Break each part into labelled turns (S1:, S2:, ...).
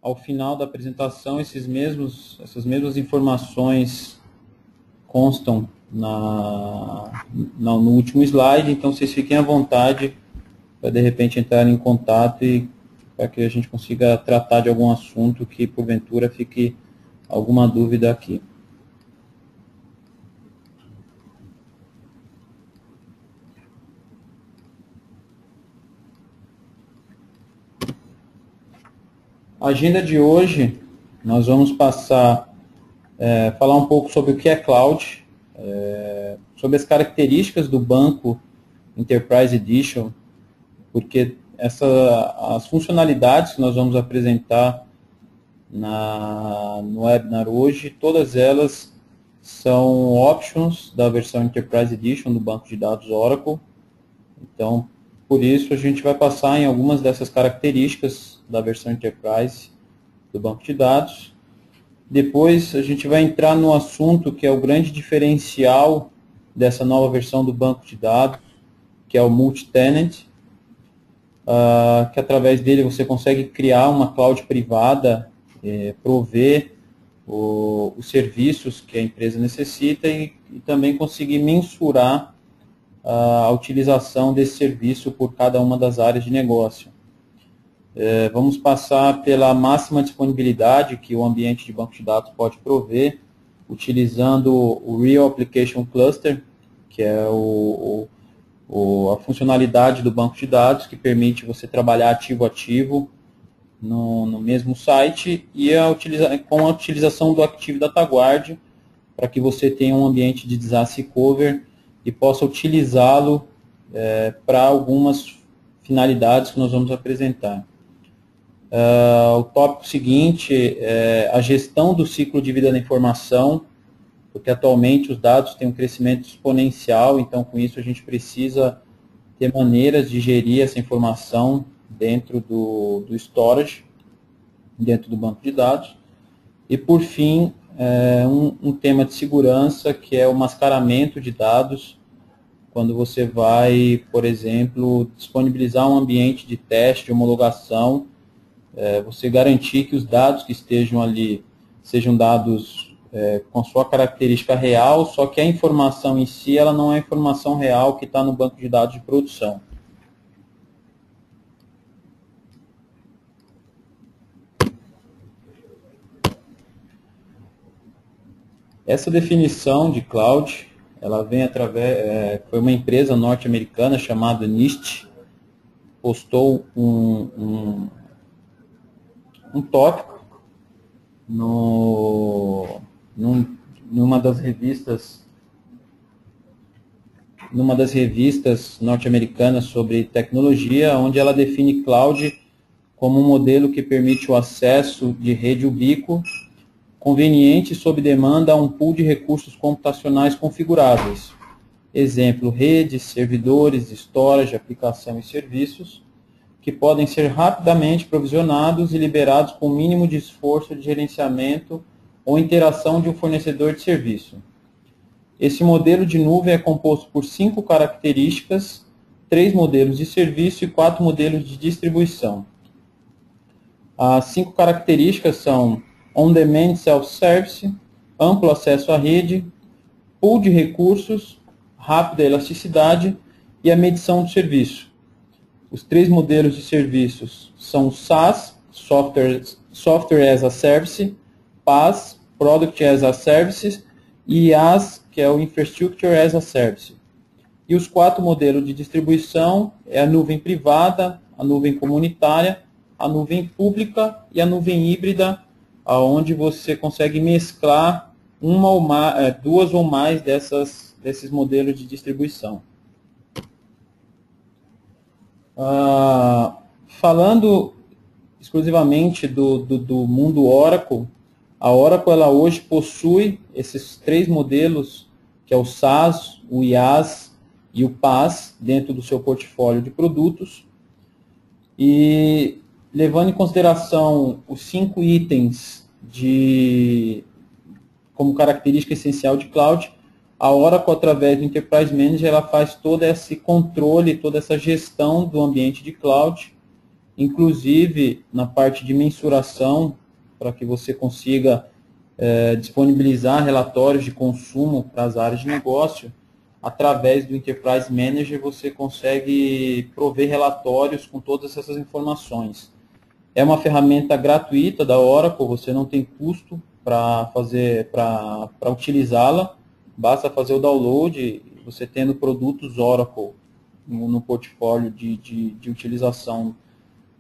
S1: ao final da apresentação, essas mesmas informações constam no último slide, então vocês fiquem à vontade para de repente entrar em contato e para que a gente consiga tratar de algum assunto que porventura fique alguma dúvida aqui. A agenda de hoje, nós vamos falar um pouco sobre o que é cloud, sobre as características do banco Enterprise Edition, porque as funcionalidades que nós vamos apresentar no webinar hoje, todas elas são options da versão Enterprise Edition do banco de dados Oracle. Então, por isso, a gente vai passar em algumas dessas características da versão Enterprise do banco de dados. Depois, a gente vai entrar no assunto que é o grande diferencial dessa nova versão do banco de dados, que é o multi-tenant, que através dele você consegue criar uma cloud privada, prover os serviços que a empresa necessita e também conseguir mensurar a utilização desse serviço por cada uma das áreas de negócio. Vamos passar pela máxima disponibilidade que o ambiente de banco de dados pode prover, utilizando o Real Application Cluster, que é a funcionalidade do banco de dados, que permite você trabalhar ativo-ativo no mesmo site, e com a utilização do Active Data Guard, para que você tenha um ambiente de disaster cover e possa utilizá-lo para algumas finalidades que nós vamos apresentar. O tópico seguinte é a gestão do ciclo de vida da informação, porque atualmente os dados têm um crescimento exponencial, então com isso a gente precisa ter maneiras de gerir essa informação dentro do storage, dentro do banco de dados. E por fim, um tema de segurança, que é o mascaramento de dados, quando você vai, por exemplo, disponibilizar um ambiente de teste, de homologação, você garantir que os dados que estejam ali sejam dados com a sua característica real, só que a informação em si ela não é a informação real que está no banco de dados de produção. Essa definição de cloud, ela vem foi uma empresa norte-americana chamada NIST, postou um tópico numa das revistas norte-americanas sobre tecnologia, onde ela define cloud como um modelo que permite o acesso de rede ubíquo, conveniente e sob demanda a um pool de recursos computacionais configuráveis. Exemplo, redes, servidores, storage, aplicação e serviços, que podem ser rapidamente provisionados e liberados com o mínimo de esforço de gerenciamento ou interação de um fornecedor de serviço. Esse modelo de nuvem é composto por 5 características, 3 modelos de serviço e 4 modelos de distribuição. As 5 características são on-demand self-service, amplo acesso à rede, pool de recursos, rápida elasticidade e a medição do serviço. Os 3 modelos de serviços são SaaS, Software as a Service, PaaS, Product as a Service, e IaaS, que é o Infrastructure as a Service. E os 4 modelos de distribuição é a nuvem privada, a nuvem comunitária, a nuvem pública e a nuvem híbrida, onde você consegue mesclar duas ou mais desses modelos de distribuição. Falando exclusivamente do mundo Oracle, a Oracle ela hoje possui esses 3 modelos, que é o SaaS, o IaaS e o PaaS, dentro do seu portfólio de produtos. E levando em consideração os 5 itens como característica essencial de cloud, a Oracle, através do Enterprise Manager, ela faz todo esse controle, toda essa gestão do ambiente de cloud, inclusive na parte de mensuração, para que você consiga disponibilizar relatórios de consumo para as áreas de negócio. Através do Enterprise Manager, você consegue prover relatórios com todas essas informações. É uma ferramenta gratuita da Oracle, você não tem custo para utilizá-la, basta fazer o download. Você tendo produtos Oracle no portfólio de utilização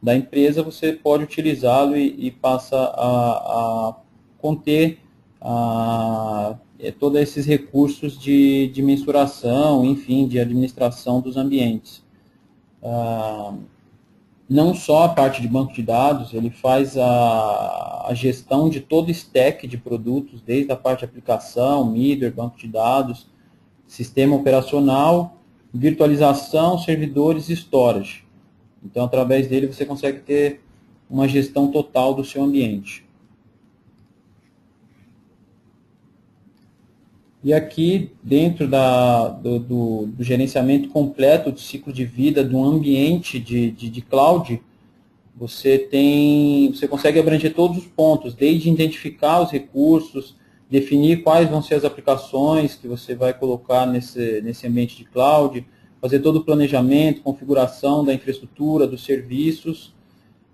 S1: da empresa, você pode utilizá-lo e passa a conter todos esses recursos de mensuração, enfim, de administração dos ambientes. Não só a parte de banco de dados, ele faz a gestão de todo o stack de produtos, desde a parte de aplicação, middleware, banco de dados, sistema operacional, virtualização, servidores e storage. Então, através dele, você consegue ter uma gestão total do seu ambiente. E aqui, dentro do gerenciamento completo do ciclo de vida de um ambiente de cloud, você consegue abranger todos os pontos, desde identificar os recursos, definir quais vão ser as aplicações que você vai colocar nesse ambiente de cloud, fazer todo o planejamento, configuração da infraestrutura, dos serviços,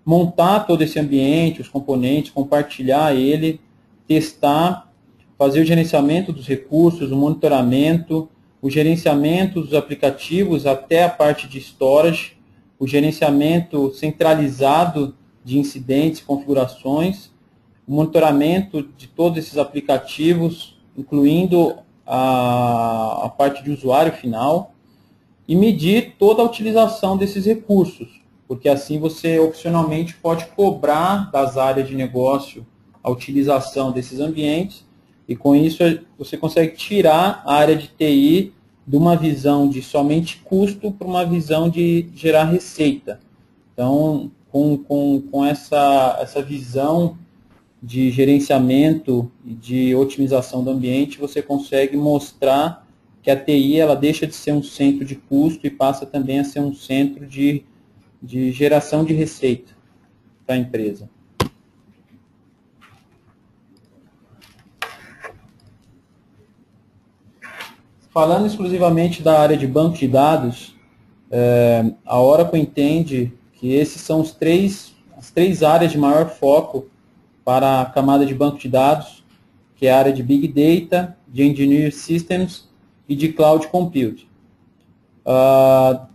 S1: montar todo esse ambiente, os componentes, compartilhar ele, testar, fazer o gerenciamento dos recursos, o monitoramento, o gerenciamento dos aplicativos até a parte de storage, o gerenciamento centralizado de incidentes, configurações, o monitoramento de todos esses aplicativos, incluindo a parte de usuário final, e medir toda a utilização desses recursos, porque assim você opcionalmente pode cobrar das áreas de negócio a utilização desses ambientes, e com isso você consegue tirar a área de TI de uma visão de somente custo para uma visão de gerar receita. Então, com essa visão de gerenciamento e de otimização do ambiente, você consegue mostrar que a TI ela deixa de ser um centro de custo e passa também a ser um centro de geração de receita para a empresa. Falando exclusivamente da área de banco de dados, a Oracle entende que esses são as três áreas de maior foco para a camada de banco de dados, que é a área de Big Data, de Engineered Systems e de Cloud Compute.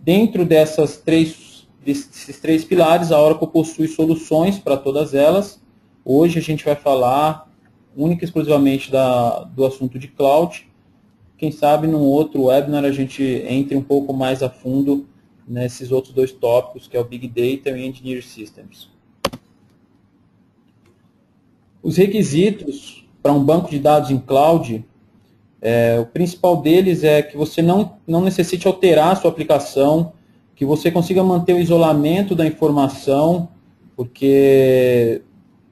S1: Dentro desses três pilares, a Oracle possui soluções para todas elas. Hoje a gente vai falar única e exclusivamente do assunto de Cloud. Quem sabe num outro webinar a gente entre um pouco mais a fundo nesses outros dois tópicos, que é o Big Data e Engineered Systems. Os requisitos para um banco de dados em cloud, o principal deles é que você não necessite alterar a sua aplicação, que você consiga manter o isolamento da informação, porque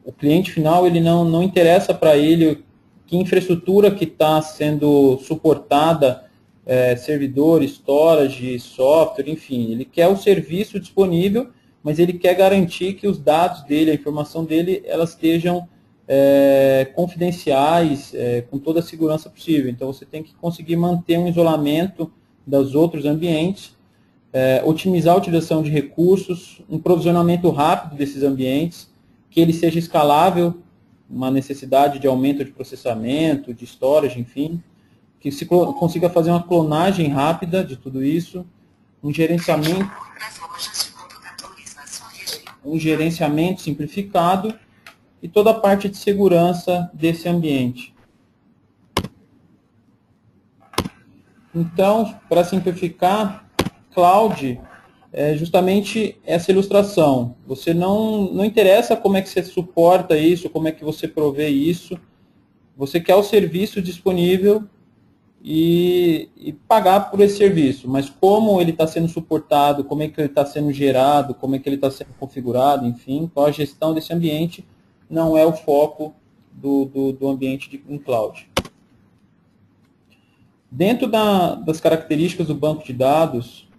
S1: o cliente final ele não interessa para ele que infraestrutura que está sendo suportada, servidor, storage, software, enfim, ele quer o serviço disponível, mas ele quer garantir que os dados dele, a informação dele, elas estejam confidenciais, com toda a segurança possível. Então você tem que conseguir manter um isolamento dos outros ambientes, otimizar a utilização de recursos, um provisionamento rápido desses ambientes, que ele seja escalável, uma necessidade de aumento de processamento, de storage, enfim, que se consiga fazer uma clonagem rápida de tudo isso, um gerenciamento simplificado e toda a parte de segurança desse ambiente. Então, para simplificar, Cloud é justamente essa ilustração. Você não interessa como é que você suporta isso, como é que você provê isso. Você quer o serviço disponível e pagar por esse serviço. Mas como ele está sendo suportado, como é que ele está sendo gerado, como é que ele está sendo configurado, enfim, qual a gestão desse ambiente, não é o foco do ambiente em cloud. Dentro das características do banco de dados,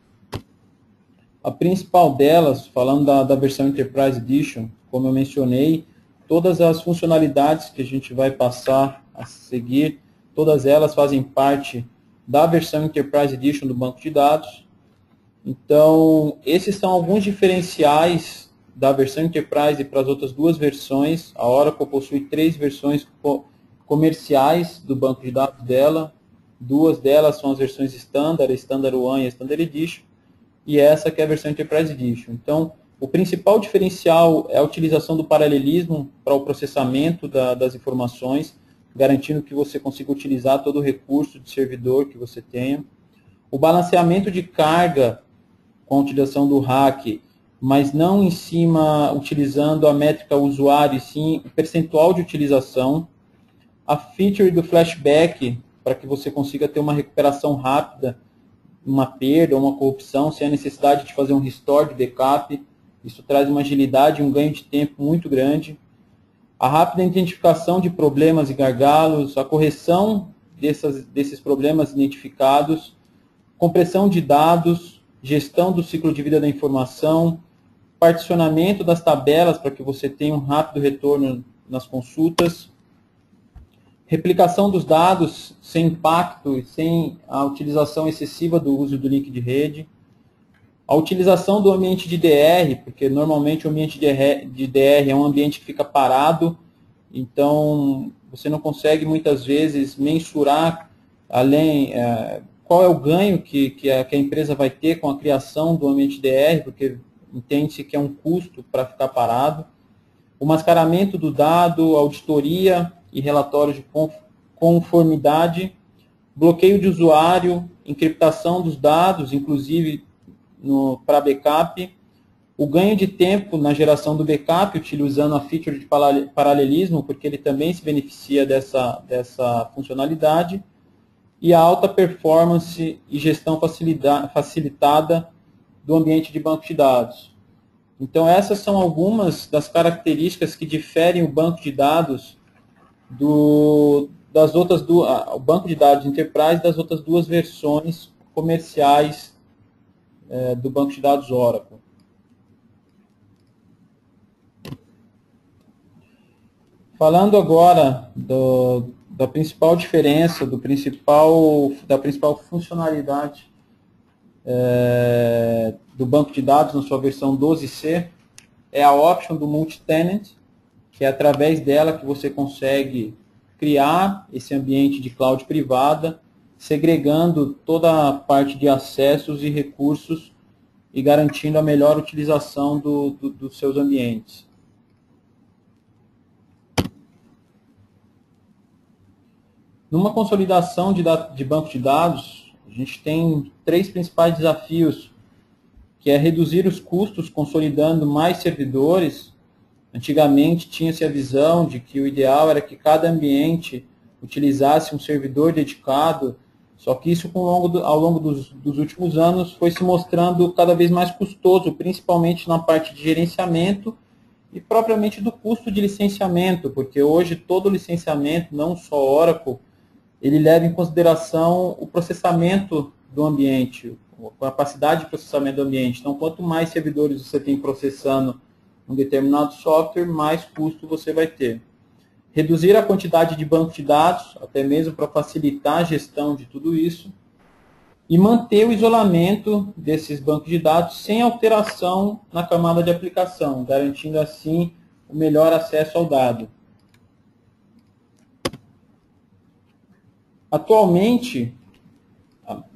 S1: A principal delas, falando da versão Enterprise Edition, como eu mencionei, todas as funcionalidades que a gente vai passar a seguir, todas elas fazem parte da versão Enterprise Edition do banco de dados. Então, esses são alguns diferenciais da versão Enterprise para as outras duas versões. A Oracle possui 3 versões comerciais do banco de dados dela. 2 delas são as versões Standard, a Standard One e a Standard Edition. E essa que é a versão Enterprise Edition. Então, o principal diferencial é a utilização do paralelismo para o processamento das informações, garantindo que você consiga utilizar todo o recurso de servidor que você tenha. O balanceamento de carga com a utilização do RAC, mas não em cima utilizando a métrica usuário, e sim o percentual de utilização. A feature do flashback, para que você consiga ter uma recuperação rápida, uma perda ou uma corrupção, sem a necessidade de fazer um restore de backup. Isso traz uma agilidade e um ganho de tempo muito grande. A rápida identificação de problemas e gargalos, a correção desses problemas identificados, compressão de dados, gestão do ciclo de vida da informação, particionamento das tabelas para que você tenha um rápido retorno nas consultas, replicação dos dados sem impacto e sem a utilização excessiva do uso do link de rede, a utilização do ambiente de DR, porque normalmente o ambiente de DR é um ambiente que fica parado, então você não consegue muitas vezes mensurar qual é o ganho que a empresa vai ter com a criação do ambiente DR, porque entende-se que é um custo para ficar parado. O mascaramento do dado, auditoria e relatórios de conformidade, bloqueio de usuário, encriptação dos dados, inclusive para backup, o ganho de tempo na geração do backup, utilizando a feature de paralelismo, porque ele também se beneficia dessa funcionalidade, e a alta performance e gestão facilitada do ambiente de banco de dados. Então, essas são algumas das características que diferem o banco de dados o banco de dados Enterprise das outras duas versões comerciais do banco de dados Oracle. Falando agora da principal diferença, da principal funcionalidade do banco de dados na sua versão 12C, é a option do multi-tenant, que é através dela que você consegue criar esse ambiente de cloud privada, segregando toda a parte de acessos e recursos e garantindo a melhor utilização dos seus ambientes. Numa consolidação de banco de dados, a gente tem 3 principais desafios, que é reduzir os custos consolidando mais servidores. Antigamente tinha-se a visão de que o ideal era que cada ambiente utilizasse um servidor dedicado, só que isso ao longo dos últimos anos foi se mostrando cada vez mais custoso, principalmente na parte de gerenciamento e propriamente do custo de licenciamento, porque hoje todo licenciamento, não só Oracle, ele leva em consideração o processamento do ambiente, a capacidade de processamento do ambiente. Então, quanto mais servidores você tem processando um determinado software, mais custo você vai ter. Reduzir a quantidade de banco de dados, até mesmo para facilitar a gestão de tudo isso. E manter o isolamento desses bancos de dados sem alteração na camada de aplicação, garantindo assim o melhor acesso ao dado. Atualmente,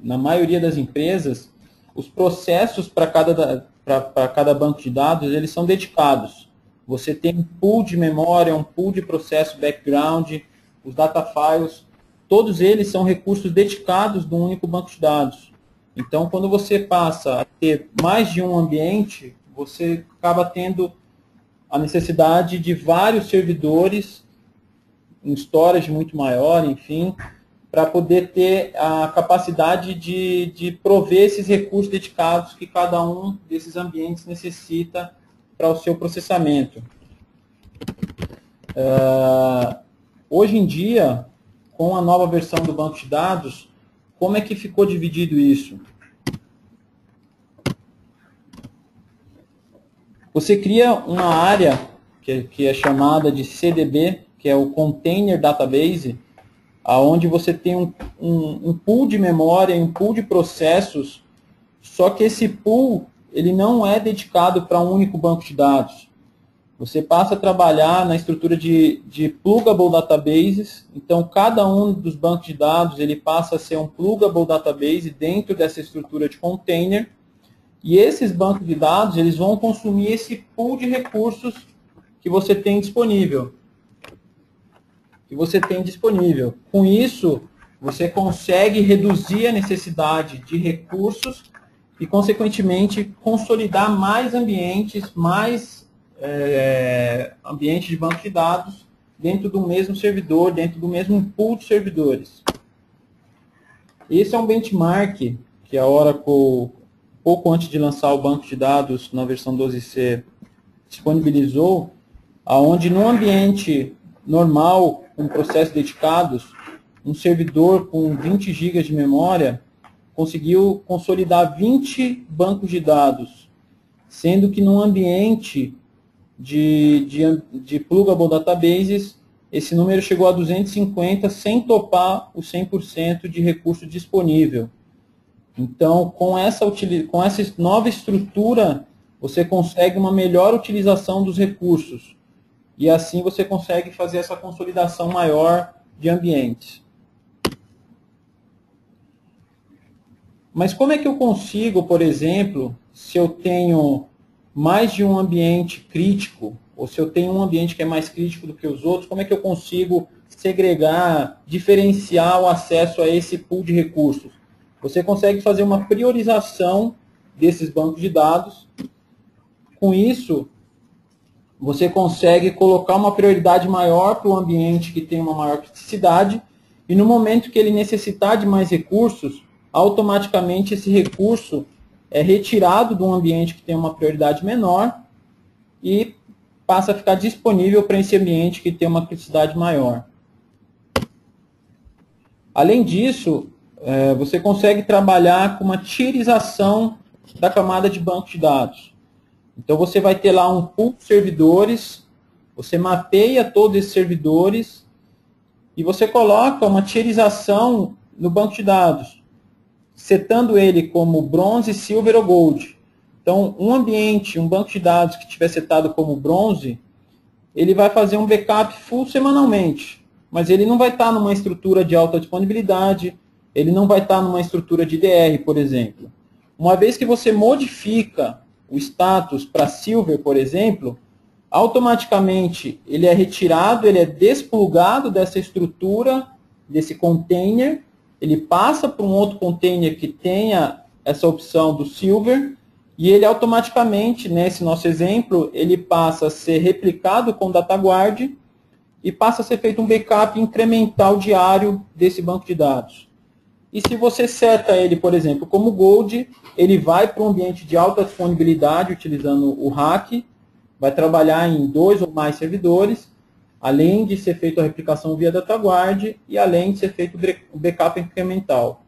S1: na maioria das empresas, os processos para cada banco de dados, eles são dedicados. Você tem um pool de memória, um pool de processo background, os data files, todos eles são recursos dedicados de um único banco de dados. Então, quando você passa a ter mais de um ambiente, você acaba tendo a necessidade de vários servidores, um storage muito maior, enfim, para poder ter a capacidade de prover esses recursos dedicados que cada um desses ambientes necessita para o seu processamento. Hoje em dia, com a nova versão do banco de dados, como é que ficou dividido isso? Você cria uma área que é chamada de CDB, que é o Container Database, onde você tem um pool de memória, um pool de processos, só que esse pool ele não é dedicado para um único banco de dados. Você passa a trabalhar na estrutura de pluggable databases, então cada um dos bancos de dados ele passa a ser um pluggable database dentro dessa estrutura de container, e esses bancos de dados eles vão consumir esse pool de recursos que você tem disponível. Com isso, você consegue reduzir a necessidade de recursos e, consequentemente, consolidar mais ambientes, ambientes de banco de dados dentro do mesmo servidor, dentro do mesmo pool de servidores. Esse é um benchmark que a Oracle, pouco antes de lançar o banco de dados na versão 12c, disponibilizou, onde no ambiente normal, com processos dedicados, um servidor com 20 GB de memória conseguiu consolidar 20 bancos de dados, sendo que num ambiente de pluggable databases, esse número chegou a 250 sem topar o 100% de recurso disponível. Então, com essa nova estrutura, você consegue uma melhor utilização dos recursos. E assim você consegue fazer essa consolidação maior de ambientes. Mas como é que eu consigo, por exemplo, se eu tenho mais de um ambiente crítico, ou se eu tenho um ambiente que é mais crítico do que os outros, como é que eu consigo segregar, diferenciar o acesso a esse pool de recursos? Você consegue fazer uma priorização desses bancos de dados. Com isso, você consegue colocar uma prioridade maior para o ambiente que tem uma maior criticidade, e no momento que ele necessitar de mais recursos, automaticamente esse recurso é retirado de um ambiente que tem uma prioridade menor e passa a ficar disponível para esse ambiente que tem uma criticidade maior. Além disso, você consegue trabalhar com uma tierização da camada de banco de dados. Então, você vai ter lá um pool de servidores, você mapeia todos esses servidores e você coloca uma tierização no banco de dados, setando ele como bronze, silver ou gold. Então, um ambiente, um banco de dados que estiver setado como bronze, ele vai fazer um backup full semanalmente, mas ele não vai estar numa estrutura de alta disponibilidade, ele não vai estar numa estrutura de DR, por exemplo. Uma vez que você modifica o status para silver, por exemplo, automaticamente ele é retirado, ele é desplugado dessa estrutura, desse container, ele passa para um outro container que tenha essa opção do silver, e ele automaticamente, nesse nosso exemplo, ele passa a ser replicado com DataGuard e passa a ser feito um backup incremental diário desse banco de dados. E se você seta ele, por exemplo, como Gold, ele vai para um ambiente de alta disponibilidade, utilizando o RAC, vai trabalhar em 2 ou mais servidores, além de ser feita a replicação via DataGuard e além de ser feito o backup incremental.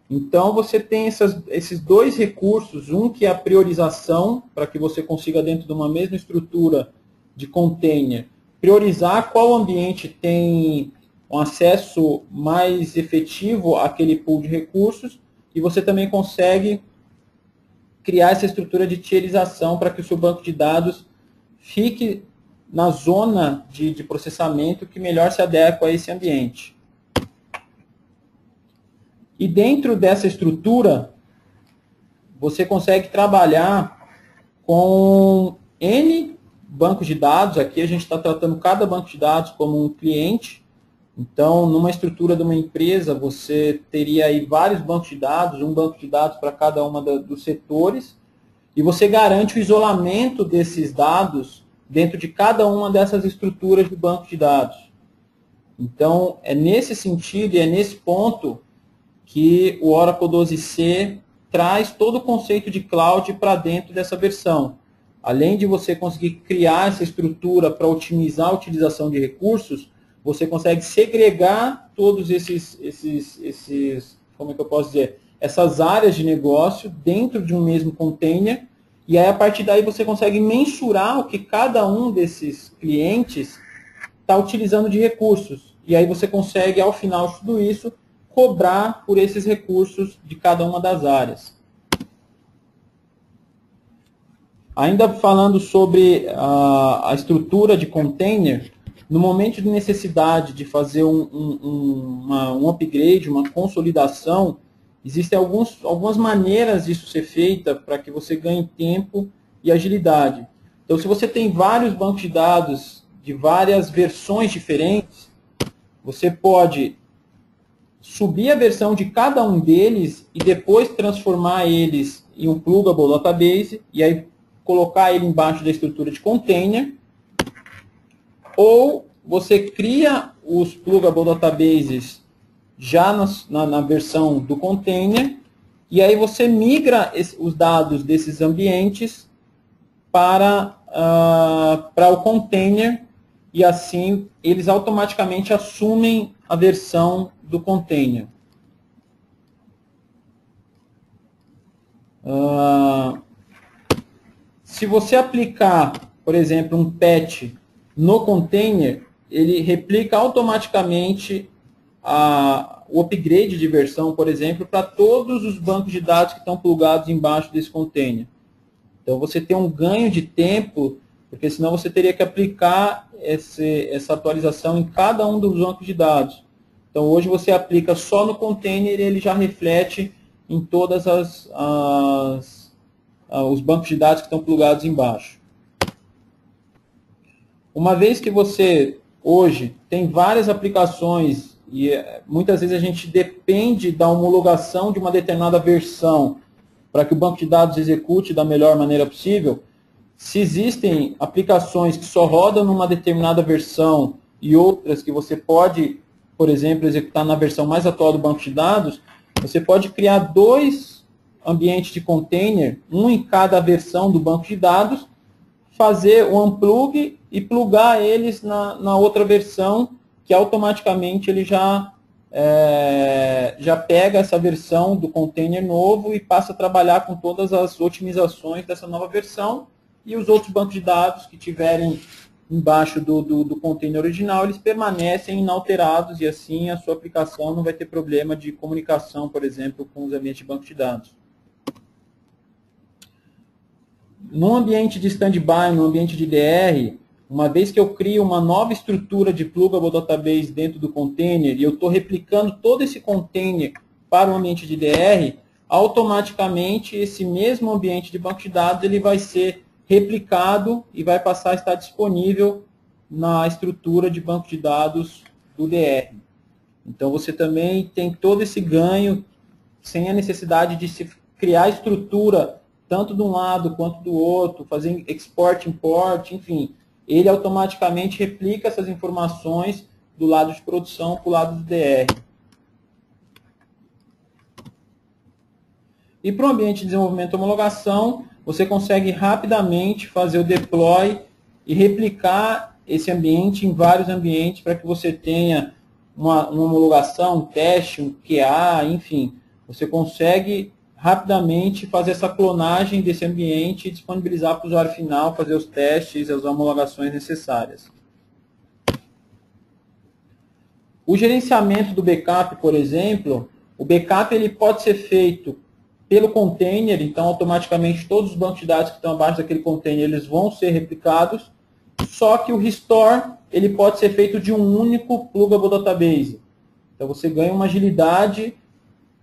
S1: Então, você tem esses dois recursos, um que é a priorização, para que você consiga, dentro de uma mesma estrutura de container, priorizar qual ambiente tem um acesso mais efetivo àquele pool de recursos, e você também consegue criar essa estrutura de tierização para que o seu banco de dados fique na zona de processamento que melhor se adequa a esse ambiente. E dentro dessa estrutura, você consegue trabalhar com N bancos de dados. Aqui a gente está tratando cada banco de dados como um cliente. Então, numa estrutura de uma empresa, você teria aí vários bancos de dados, um banco de dados para cada uma dos setores, e você garante o isolamento desses dados dentro de cada uma dessas estruturas do banco de dados. Então, é nesse sentido e é nesse ponto que o Oracle 12c traz todo o conceito de cloud para dentro dessa versão. Além de você conseguir criar essa estrutura para otimizar a utilização de recursos, você consegue segregar todos como é que eu posso dizer, essas áreas de negócio dentro de um mesmo container, E aí, a partir daí, você consegue mensurar o que cada um desses clientes está utilizando de recursos. E aí você consegue, ao final de tudo isso, cobrar por esses recursos de cada uma das áreas. Ainda falando sobre a estrutura de container, no momento de necessidade de fazer um upgrade, uma consolidação, existem algumas maneiras disso ser feita para que você ganhe tempo e agilidade. Então, se você tem vários bancos de dados de várias versões diferentes, você pode subir a versão de cada um deles e depois transformar eles em um pluggable database e aí colocar ele embaixo da estrutura de container. Ou você cria os pluggable databases já na versão do container e aí você migra os dados desses ambientes para o container e assim eles automaticamente assumem a versão do container. Se você aplicar, por exemplo, um patch no container, ele replica automaticamente o upgrade de versão, por exemplo, para todos os bancos de dados que estão plugados embaixo desse container. Então, você tem um ganho de tempo, porque senão você teria que aplicar essa atualização em cada um dos bancos de dados. Então, hoje você aplica só no container e ele já reflete em todas os bancos de dados que estão plugados embaixo. Uma vez que você, hoje, tem várias aplicações e muitas vezes a gente depende da homologação de uma determinada versão para que o banco de dados execute da melhor maneira possível, se existem aplicações que só rodam numa determinada versão e outras que você pode, por exemplo, executar na versão mais atual do banco de dados, você pode criar 2 ambientes de container, um em cada versão do banco de dados, fazer o unplug e plugar eles na outra versão, que automaticamente ele já pega essa versão do container novo e passa a trabalhar com todas as otimizações dessa nova versão, e os outros bancos de dados que tiverem embaixo do container original, eles permanecem inalterados e assim a sua aplicação não vai ter problema de comunicação, por exemplo, com os ambientes de banco de dados. No ambiente de standby, no ambiente de DR, uma vez que eu crio uma nova estrutura de pluggable database dentro do container e eu estou replicando todo esse container para o ambiente de DR, automaticamente esse mesmo ambiente de banco de dados ele vai ser replicado e vai passar a estar disponível na estrutura de banco de dados do DR. Então você também tem todo esse ganho sem a necessidade de se criar estrutura tanto de um lado quanto do outro, fazer export, import, enfim. Ele automaticamente replica essas informações do lado de produção para o lado do DR. E para o ambiente de desenvolvimento e homologação, você consegue rapidamente fazer o deploy e replicar esse ambiente em vários ambientes para que você tenha uma homologação, um teste, um QA, enfim. Você consegue rapidamente fazer essa clonagem desse ambiente e disponibilizar para o usuário final, fazer os testes e as homologações necessárias. O gerenciamento do backup, por exemplo, o backup ele pode ser feito pelo container, então automaticamente todos os bancos de dados que estão abaixo daquele container eles vão ser replicados, só que o restore ele pode ser feito de um único pluggable database. Então você ganha uma agilidade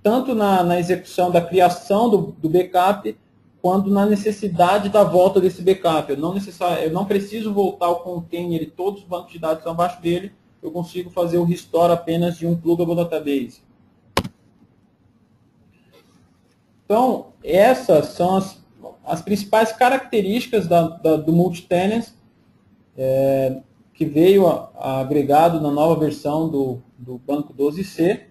S1: tanto na execução da criação do backup, quanto na necessidade da volta desse backup. Eu não preciso voltar ao container e todos os bancos de dados estão abaixo dele, eu consigo fazer o restore apenas de um pluggable database. Então, essas são as principais características do multi-tenants, que veio agregado na nova versão do banco 12c.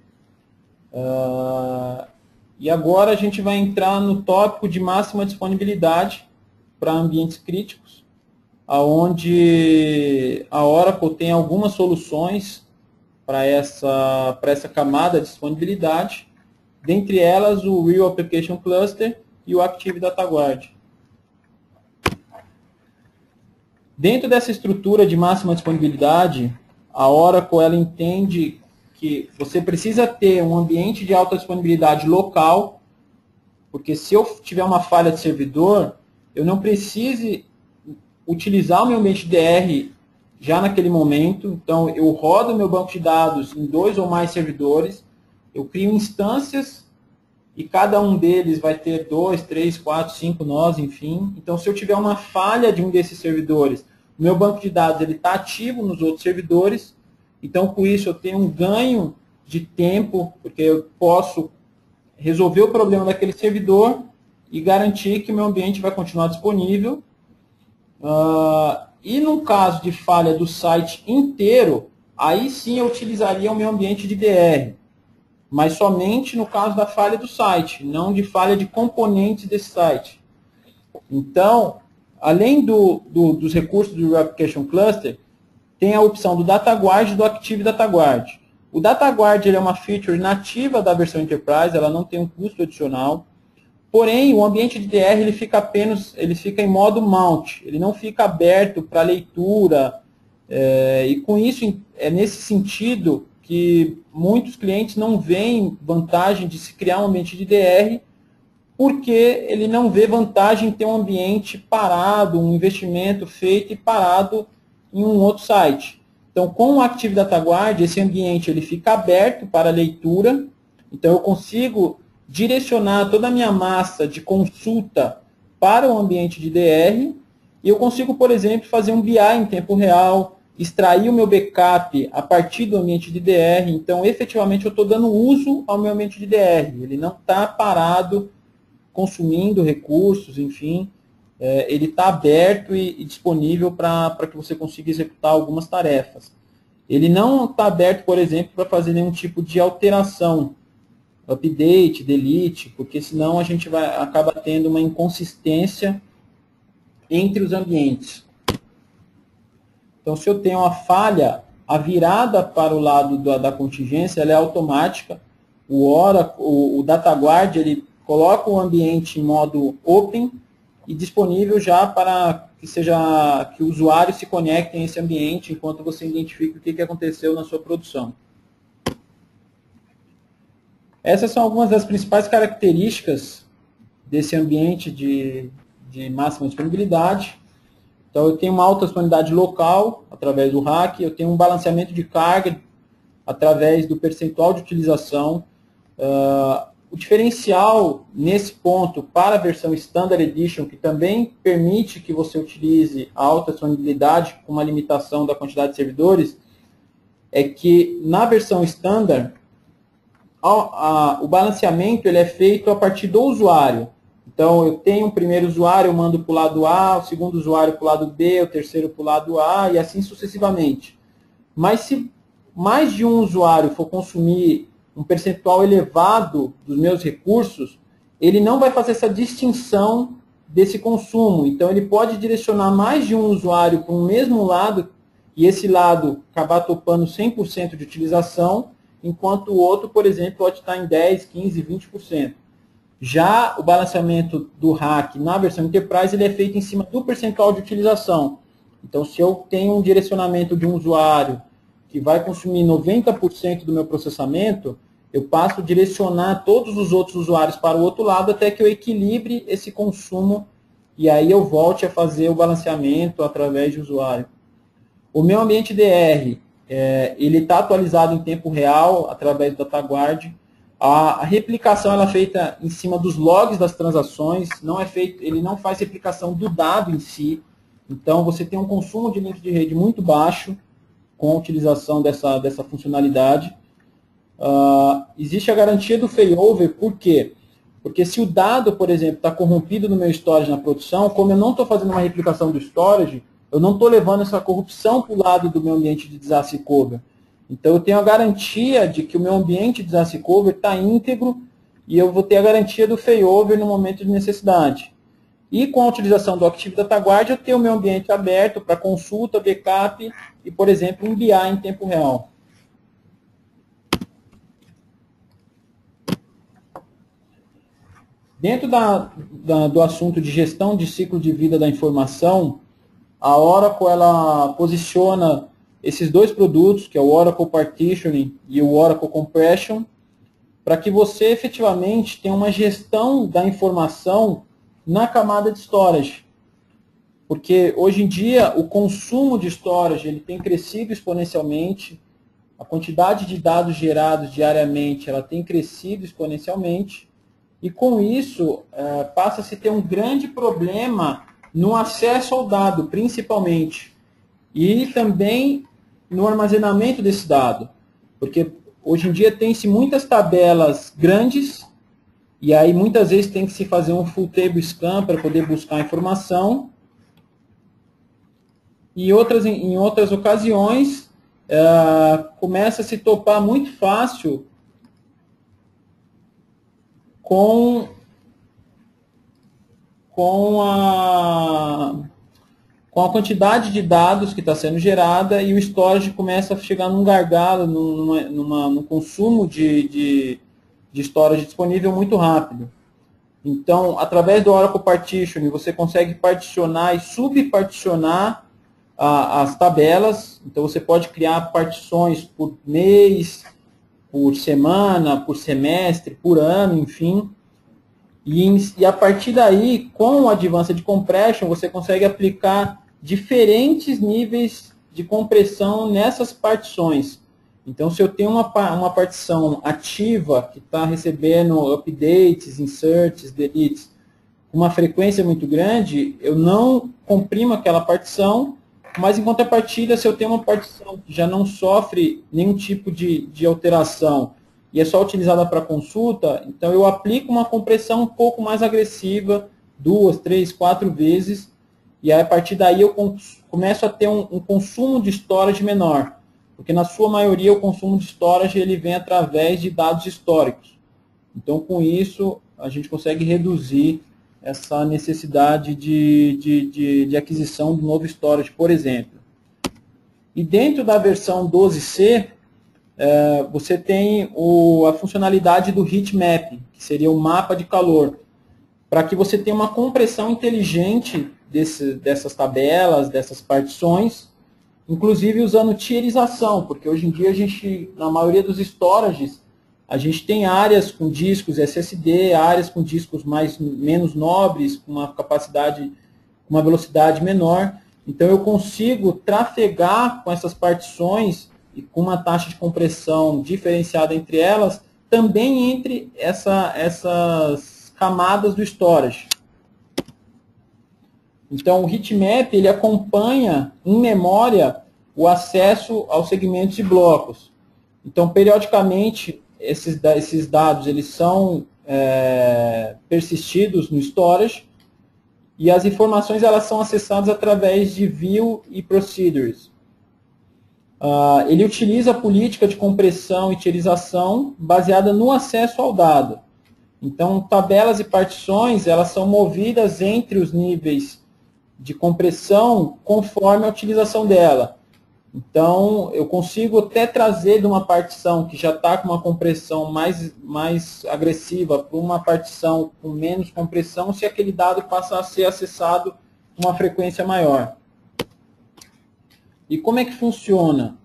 S1: E agora a gente vai entrar no tópico de máxima disponibilidade para ambientes críticos, onde a Oracle tem algumas soluções para essa camada de disponibilidade, dentre elas o Real Application Cluster e o Active Data Guard. Dentro dessa estrutura de máxima disponibilidade, a Oracle ela entende que você precisa ter um ambiente de alta disponibilidade local, porque se eu tiver uma falha de servidor, eu não preciso utilizar o meu ambiente de DR já naquele momento. Então, eu rodo o meu banco de dados em 2 ou mais servidores, eu crio instâncias e cada um deles vai ter 2, 3, 4, 5 nós, enfim. Então, se eu tiver uma falha de um desses servidores, o meu banco de dados está ativo nos outros servidores. Então, com isso, eu tenho um ganho de tempo, porque eu posso resolver o problema daquele servidor e garantir que o meu ambiente vai continuar disponível. E no caso de falha do site inteiro, aí sim eu utilizaria o meu ambiente de DR. Mas somente no caso da falha do site, não de falha de componentes desse site. Então, além dos recursos do Replication Cluster, tem a opção do DataGuard e do Active DataGuard. O DataGuard ele é uma feature nativa da versão Enterprise, ela não tem um custo adicional. Porém, o ambiente de DR ele fica em modo mount, ele não fica aberto para leitura. E com isso, é nesse sentido que muitos clientes não veem vantagem de se criar um ambiente de DR, porque ele não vê vantagem em ter um ambiente parado, um investimento feito e parado em um outro site. Então, com o Active Data Guard, esse ambiente ele fica aberto para leitura, então eu consigo direcionar toda a minha massa de consulta para o ambiente de DR, e eu consigo, por exemplo, fazer um BI em tempo real, extrair o meu backup a partir do ambiente de DR, então efetivamente eu estou dando uso ao meu ambiente de DR, ele não está parado, consumindo recursos, enfim, ele está aberto e disponível para que você consiga executar algumas tarefas. Ele não está aberto, por exemplo, para fazer nenhum tipo de alteração, update, delete, porque senão a gente acaba tendo uma inconsistência entre os ambientes. Então, se eu tenho uma falha, a virada para o lado da contingência ela é automática. O DataGuard ele coloca o ambiente em modo open e disponível já para que o usuário se conecte a esse ambiente enquanto você identifica o que aconteceu na sua produção. Essas são algumas das principais características desse ambiente de máxima disponibilidade. Então, eu tenho uma alta disponibilidade local, através do RAC, eu tenho um balanceamento de carga, através do percentual de utilização. O diferencial nesse ponto para a versão Standard Edition, que também permite que você utilize a alta disponibilidade com uma limitação da quantidade de servidores, é que na versão Standard, o balanceamento ele é feito a partir do usuário. Então, eu tenho um primeiro usuário, eu mando para o lado A, o segundo usuário para o lado B, o terceiro para o lado A, e assim sucessivamente. Mas se mais de um usuário for consumir um percentual elevado dos meus recursos, ele não vai fazer essa distinção desse consumo. Então, ele pode direcionar mais de um usuário para um mesmo lado, e esse lado acabar topando 100% de utilização, enquanto o outro, por exemplo, pode estar em 10%, 15%, 20%. Já o balanceamento do RAC na versão Enterprise ele é feito em cima do percentual de utilização. Então, se eu tenho um direcionamento de um usuário que vai consumir 90% do meu processamento, eu passo a direcionar todos os outros usuários para o outro lado até que eu equilibre esse consumo e aí eu volte a fazer o balanceamento através de usuário. O meu ambiente DR, ele está atualizado em tempo real através do DataGuard. A replicação ela é feita em cima dos logs das transações, ele não faz replicação do dado em si. Então, você tem um consumo de links de rede muito baixo com a utilização dessa funcionalidade. Existe a garantia do failover, por quê? Porque se o dado, por exemplo, está corrompido no meu storage na produção, como eu não estou fazendo uma replicação do storage, eu não estou levando essa corrupção para o lado do meu ambiente de disaster recovery. Então, eu tenho a garantia de que o meu ambiente de disaster recovery está íntegro e eu vou ter a garantia do failover no momento de necessidade. E com a utilização do Active Data Guard, eu tenho o meu ambiente aberto para consulta, backup e, por exemplo, um BI em tempo real. Dentro do assunto de gestão de ciclo de vida da informação, a Oracle ela posiciona esses dois produtos, que é o Oracle Partitioning e o Oracle Compression, para que você efetivamente tenha uma gestão da informação na camada de storage. Porque hoje em dia o consumo de storage ele tem crescido exponencialmente, a quantidade de dados gerados diariamente ela tem crescido exponencialmente, e com isso passa a se ter um grande problema no acesso ao dado, principalmente, e também no armazenamento desse dado, porque hoje em dia tem-se muitas tabelas grandes, e aí muitas vezes tem que se fazer um full table scan para poder buscar informação, e em outras ocasiões começa a se topar muito fácil com a quantidade de dados que está sendo gerada, e o storage começa a chegar num gargalo, num consumo de storage disponível muito rápido. Então, através do Oracle Partitioning, você consegue particionar e subparticionar as tabelas. Então, você pode criar partições por mês, por semana, por semestre, por ano, enfim. E a partir daí, com o Advanced Compression, você consegue aplicar diferentes níveis de compressão nessas partições. Então, se eu tenho uma partição ativa que está recebendo updates, inserts, deletes, com uma frequência muito grande, eu não comprimo aquela partição, mas em contrapartida, se eu tenho uma partição que já não sofre nenhum tipo de alteração e é só utilizada para consulta, então eu aplico uma compressão um pouco mais agressiva, 2, 3, 4 vezes, e aí, a partir daí eu começo a ter um consumo de storage menor, porque na sua maioria o consumo de storage ele vem através de dados históricos. Então, com isso, a gente consegue reduzir essa necessidade de aquisição de novo storage, por exemplo. E dentro da versão 12C, você tem a funcionalidade do heat map, que seria o mapa de calor, para que você tenha uma compressão inteligente dessas tabelas, dessas partições, inclusive usando tierização, porque hoje em dia na maioria dos storages, a gente tem áreas com discos SSD, áreas com discos menos nobres, com uma velocidade menor. Então eu consigo trafegar com essas partições e com uma taxa de compressão diferenciada entre elas, também entre essas camadas do storage. Então o heatmap ele acompanha em memória o acesso aos segmentos e blocos. Então periodicamente esses dados eles são persistidos no storage, e as informações elas são acessadas através de view e procedures. Ele utiliza a política de compressão e tierização baseada no acesso ao dado. Então, tabelas e partições elas são movidas entre os níveis de compressão conforme a utilização dela. Então, eu consigo até trazer de uma partição que já está com uma compressão mais agressiva para uma partição com menos compressão, se aquele dado passa a ser acessado com uma frequência maior. E como é que funciona?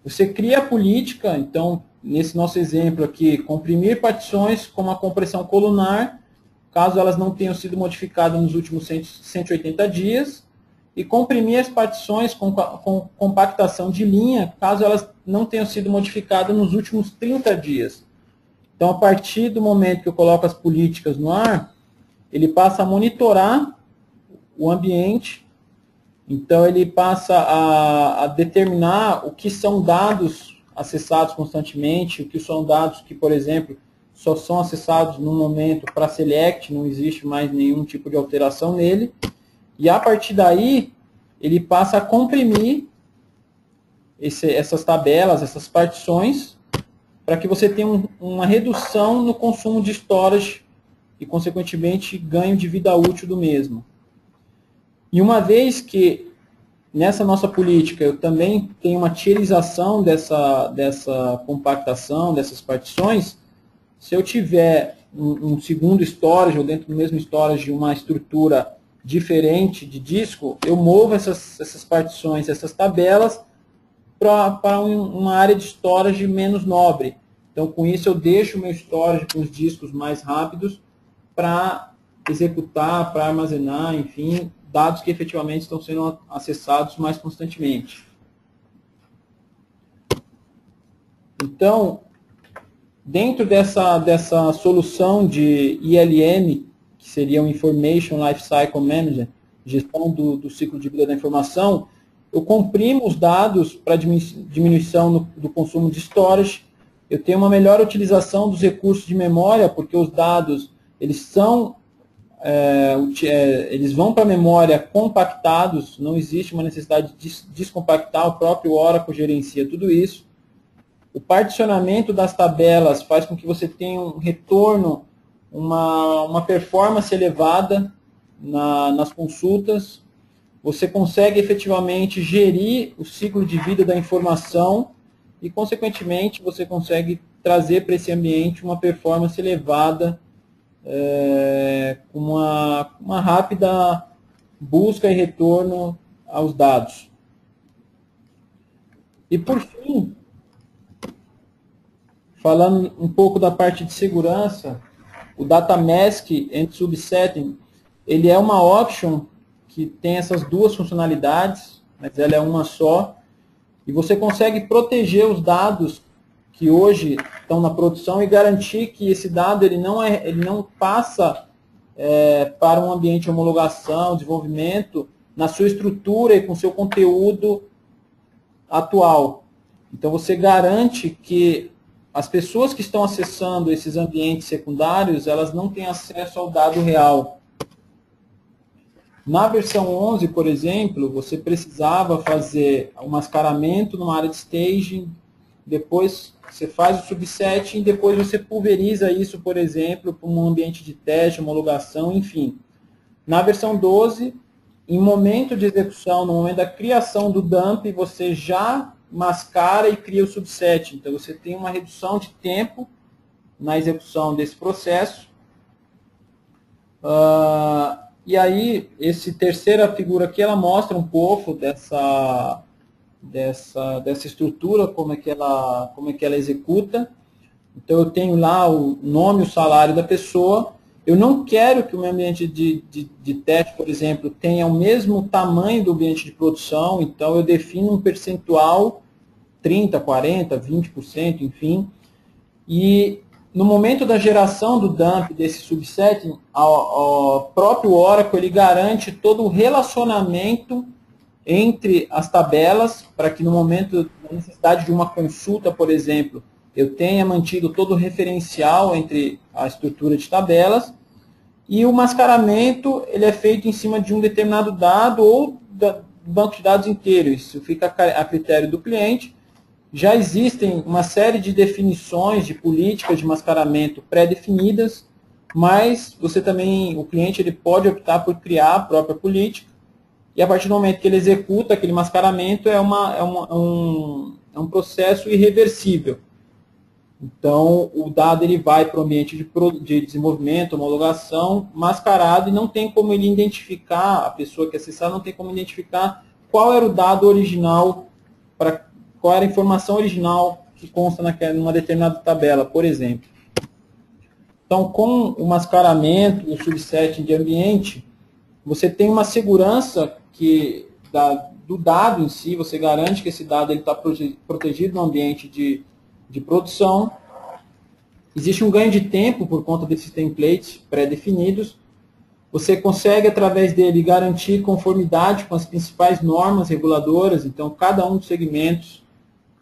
S1: Você cria a política, então, nesse nosso exemplo aqui, comprimir partições com uma compressão colunar, caso elas não tenham sido modificadas nos últimos 180 dias, e comprimir as partições com compactação de linha, caso elas não tenham sido modificadas nos últimos 30 dias. Então, a partir do momento que eu coloco as políticas no ar, ele passa a monitorar o ambiente, então ele passa a determinar o que são dados acessados constantemente, o que são dados que, por exemplo, só são acessados no momento para select, não existe mais nenhum tipo de alteração nele. E a partir daí, ele passa a comprimir essas tabelas, essas partições, para que você tenha uma redução no consumo de storage e, consequentemente, ganho de vida útil do mesmo. E uma vez que nessa nossa política eu também tenho uma tierização dessa compactação, dessas partições, se eu tiver um segundo storage ou dentro do mesmo storage uma estrutura diferente de disco, eu movo essas partições, essas tabelas, para uma área de storage menos nobre. Então, com isso, eu deixo o meu storage com os discos mais rápidos para executar, para armazenar, enfim, dados que efetivamente estão sendo acessados mais constantemente. Então, dentro dessa solução de ILM, que seria o Information Lifecycle Management, gestão do ciclo de vida da informação, eu comprimo os dados para diminuição do consumo de storage, eu tenho uma melhor utilização dos recursos de memória, porque os dados eles vão para a memória compactados, não existe uma necessidade de descompactar, o próprio Oracle gerencia tudo isso. O particionamento das tabelas faz com que você tenha um retorno, uma performance elevada nas consultas. Você consegue efetivamente gerir o ciclo de vida da informação e, consequentemente, você consegue trazer para esse ambiente uma performance elevada, com uma rápida busca e retorno aos dados. E, por fim, falando um pouco da parte de segurança, o Data Mask and Subsetting, ele é uma option que tem essas duas funcionalidades, mas ela é uma só, e você consegue proteger os dados que hoje estão na produção e garantir que esse dado ele não passa para um ambiente de homologação, desenvolvimento, na sua estrutura e com seu conteúdo atual. Então você garante que as pessoas que estão acessando esses ambientes secundários, elas não têm acesso ao dado real. Na versão 11, por exemplo, você precisava fazer um mascaramento numa área de staging, depois você faz o subsetting, depois você pulveriza isso, por exemplo, para um ambiente de teste, homologação, enfim. Na versão 12, em momento de execução, no momento da criação do dump, você já mascara e cria o subset. Então, você tem uma redução de tempo na execução desse processo. E aí, essa terceira figura aqui, ela mostra um pouco dessa estrutura, como é que ela executa. Então, eu tenho lá o nome e o salário da pessoa. Eu não quero que o meu ambiente de teste, por exemplo, tenha o mesmo tamanho do ambiente de produção, então eu defino um percentual, 30%, 40%, 20%, enfim. E no momento da geração do dump desse subsetting, o próprio Oracle ele garante todo o relacionamento entre as tabelas, para que no momento da necessidade de uma consulta, por exemplo, eu tenha mantido todo o referencial entre a estrutura de tabelas, e o mascaramento ele é feito em cima de um determinado dado ou do banco de dados inteiro. Isso fica a critério do cliente. Já existem uma série de definições de políticas de mascaramento pré-definidas, mas você também, o cliente ele pode optar por criar a própria política, e a partir do momento que ele executa aquele mascaramento, é um processo irreversível. Então, o dado ele vai para o ambiente de desenvolvimento, homologação, mascarado, e não tem como ele identificar, a pessoa que acessar não tem como identificar qual era o dado original, qual era a informação original que consta numa determinada tabela, por exemplo. Então, com o mascaramento, o subsetting de ambiente, você tem uma segurança do dado em si, você garante que esse dado está protegido no ambiente de produção. Existe um ganho de tempo por conta desses templates pré-definidos. Você consegue, através dele, garantir conformidade com as principais normas reguladoras. Então, cada um dos segmentos,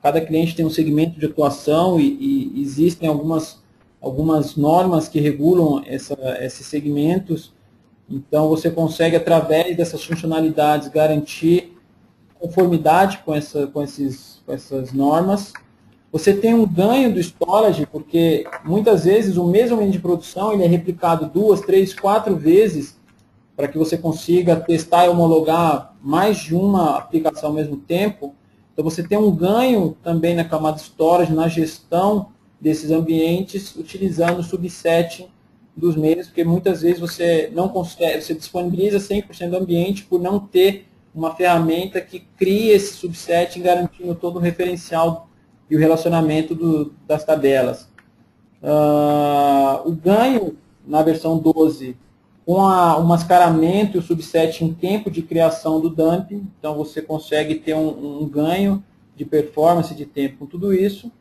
S1: cada cliente tem um segmento de atuação e existem algumas normas que regulam esses segmentos. Então, você consegue, através dessas funcionalidades, garantir conformidade com essas normas. Você tem um ganho do storage, porque muitas vezes o mesmo ambiente de produção ele é replicado 2, 3, 4 vezes para que você consiga testar e homologar mais de uma aplicação ao mesmo tempo. Então, você tem um ganho também na camada storage, na gestão desses ambientes, utilizando o subsetting dos meios, porque muitas vezes você não consegue, você disponibiliza 100% do ambiente por não ter uma ferramenta que crie esse subset garantindo todo o referencial e o relacionamento das tabelas. O ganho na versão 12 com o mascaramento e o subset em tempo de criação do dump, então você consegue ter um ganho de performance, de tempo com tudo isso.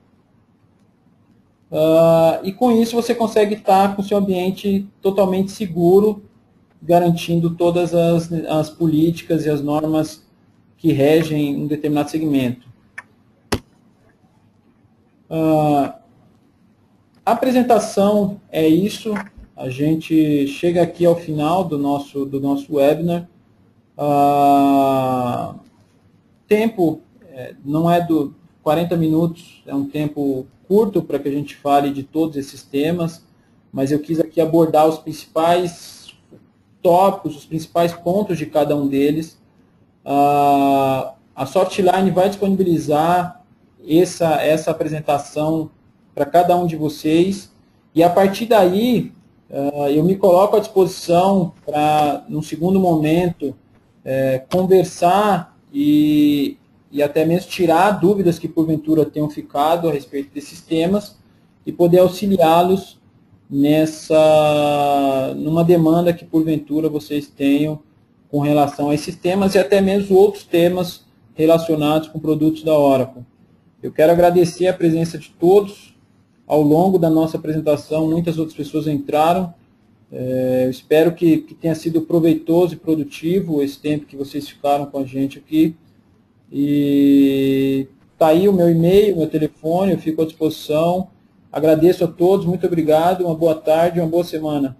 S1: E com isso você consegue estar com o seu ambiente totalmente seguro, garantindo todas as políticas e as normas que regem um determinado segmento. A apresentação é isso. A gente chega aqui ao final do nosso webinar. Tempo não é do 40 minutos, é um tempo curto para que a gente fale de todos esses temas, mas eu quis aqui abordar os principais tópicos, os principais pontos de cada um deles. A Softline vai disponibilizar essa apresentação para cada um de vocês, e a partir daí eu me coloco à disposição para, num segundo momento, conversar e até mesmo tirar dúvidas que porventura tenham ficado a respeito desses temas e poder auxiliá-los numa demanda que porventura vocês tenham com relação a esses temas e até mesmo outros temas relacionados com produtos da Oracle. Eu quero agradecer a presença de todos. Ao longo da nossa apresentação, muitas outras pessoas entraram. Eu espero que tenha sido proveitoso e produtivo esse tempo que vocês ficaram com a gente aqui. E está aí o meu e-mail, meu telefone, eu fico à disposição. Agradeço a todos, muito obrigado, uma boa tarde, uma boa semana.